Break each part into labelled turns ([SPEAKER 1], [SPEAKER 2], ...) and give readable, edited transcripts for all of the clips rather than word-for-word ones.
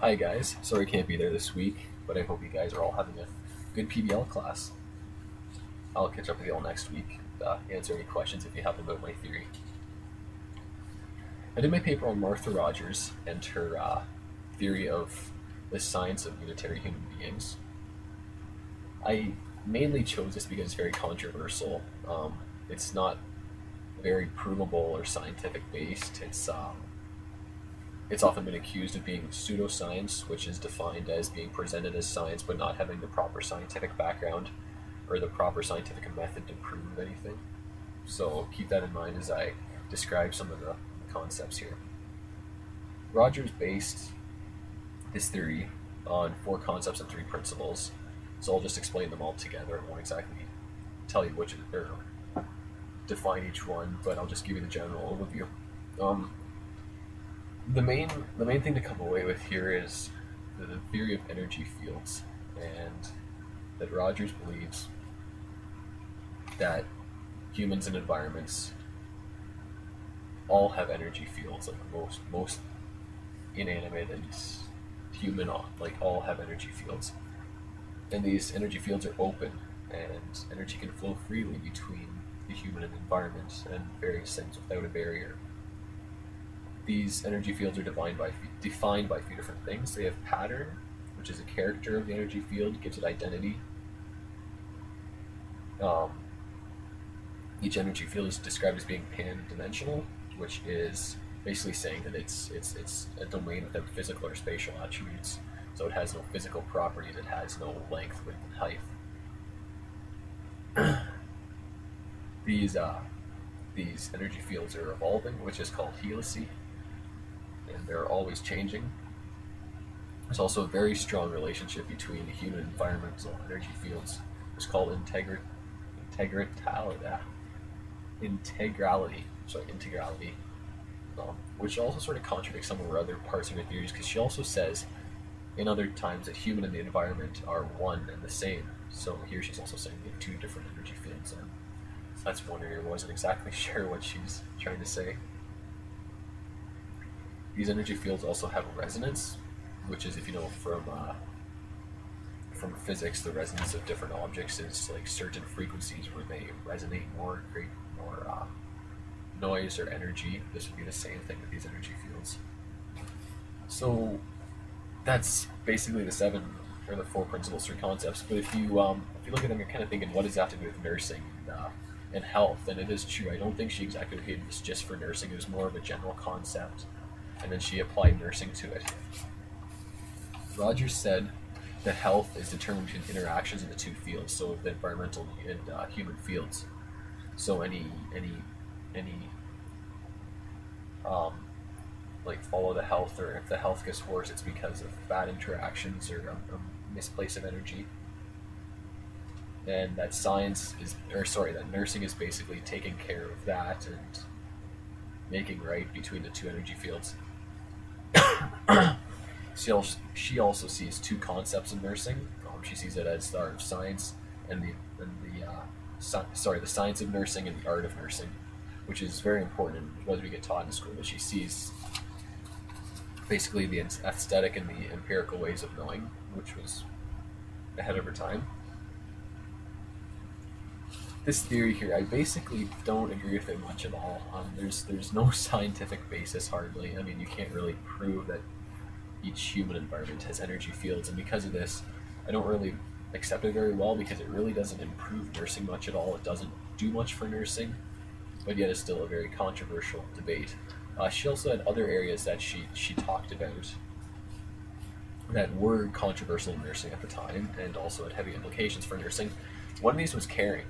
[SPEAKER 1] Hi guys, sorry I can't be there this week, but I hope you guys are all having a good PBL class. I'll catch up with you all next week, answer any questions if you have about my theory. I did my paper on Martha Rogers and her theory of the science of unitary human beings. I mainly chose this because it's very controversial. It's not very provable or scientific based. It's often been accused of being pseudoscience, which is defined as being presented as science but not having the proper scientific background or the proper scientific method to prove anything. So keep that in mind as I describe some of the concepts here. Rogers based his theory on 4 concepts and 3 principles, so I'll just explain them all together. I won't exactly tell you which or define each one, but I'll just give you the general overview. The main thing to come away with here is the theory of energy fields, and that Rogers believes that humans and environments all have energy fields, like most inanimate and human, like all have energy fields, and these energy fields are open, and energy can flow freely between the human and environment and various things without a barrier. These energy fields are defined by a few different things. They have pattern, which is a character of the energy field, gives it identity. Each energy field is described as being pan-dimensional, which is basically saying that it's a domain without physical or spatial attributes. So it has no physical properties, it has no length, width, and height. These energy fields are evolving, which is called helicity, and they're always changing. There's also a very strong relationship between the human and environmental energy fields. It's called integrality, which also sort of contradicts some of her other parts of her theories, because she also says in other times that human and the environment are one and the same. So here she's also saying we have 2 different energy fields, and that's one area I wasn't exactly sure what she's trying to say. These energy fields also have a resonance, which is, if you know from physics, the resonance of different objects is like certain frequencies where they resonate more, create more noise or energy. This would be the same thing with these energy fields. So that's basically the 7 or the 4 principles, 3 concepts. But if you look at them, you're kind of thinking, what does that have to do with nursing and health? And it is true. I don't think she exactly advocated this just for nursing. It was more of a general concept, and then she applied nursing to it. Rogers said that health is determined between interactions in the 2 fields, so the environmental and human fields. So any like follow the health, or if the health gets worse, it's because of bad interactions or a misplace of energy. And that that nursing is basically taking care of that and making right between the 2 energy fields. She also sees 2 concepts in nursing. She sees it as the art of science and the science of nursing and the art of nursing, which is very important in what we get taught in school. But she sees basically the aesthetic and the empirical ways of knowing, which was ahead of her time. This theory here, I basically don't agree with it much at all. There's no scientific basis hardly. I mean, you can't really prove that each human environment has energy fields, and because of this, I don't really accept it very well, because it really doesn't improve nursing much at all. It doesn't do much for nursing, but yet it's still a very controversial debate. She also had other areas that she talked about that were controversial in nursing at the time, and also had heavy implications for nursing. One of these was caring,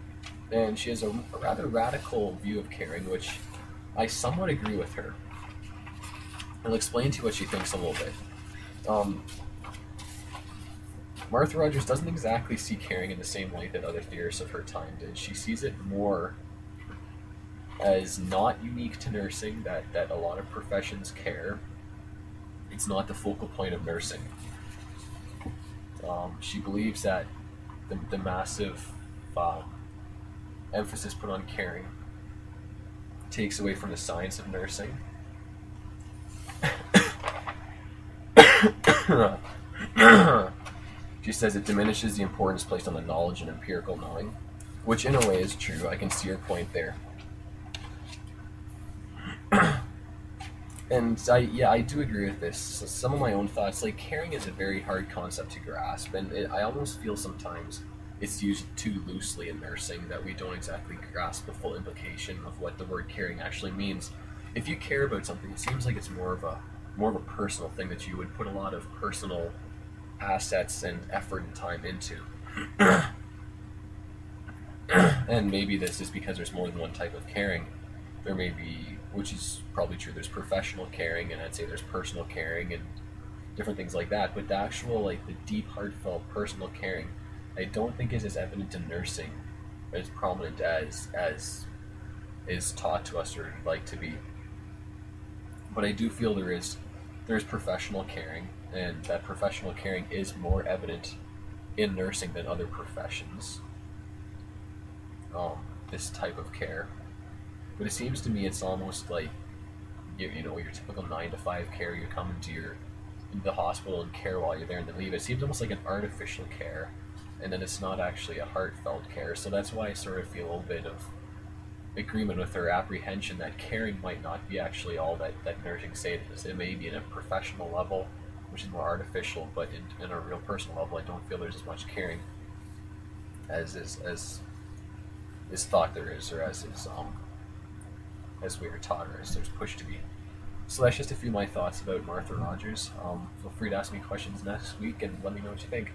[SPEAKER 1] and she has a rather radical view of caring, which I somewhat agree with her. I'll explain to you what she thinks a little bit. Martha Rogers doesn't exactly see caring in the same light that other theorists of her time did. She sees it more as not unique to nursing, that a lot of professions care. It's not the focal point of nursing. She believes that the massive emphasis put on caring takes away from the science of nursing. She says it diminishes the importance placed on the knowledge and empirical knowing, which in a way is true. I can see your point there. And I do agree with this. So some of my own thoughts, like caring is a very hard concept to grasp, and I almost feel sometimes it's used too loosely in nursing that we don't exactly grasp the full implication of what the word caring actually means. If you care about something, it seems like it's more of a personal thing that you would put a lot of personal assets and effort and time into. And maybe this is because there's more than one type of caring. There may be, which is probably true, there's professional caring, and I'd say there's personal caring and different things like that. But the actual, like, the deep, heartfelt personal caring, I don't think is as evident in nursing, as prominent as is taught to us or like to be. But I do feel there's professional caring, and that professional caring is more evident in nursing than other professions. This type of care. But it seems to me it's almost like you know your typical 9 to 5 care. You come into the hospital and care while you're there and then leave. It seems almost like an artificial care, and then it's not actually a heartfelt care. So that's why I sort of feel a little bit of agreement with her apprehension that caring might not be actually all that nursing say it is. It may be in a professional level, which is more artificial, but in a real personal level, I don't feel there's as much caring as is thought there is, or as we were taught, or as there's pushed to be. So that's just a few of my thoughts about Martha Rogers. Feel free to ask me questions next week and let me know what you think.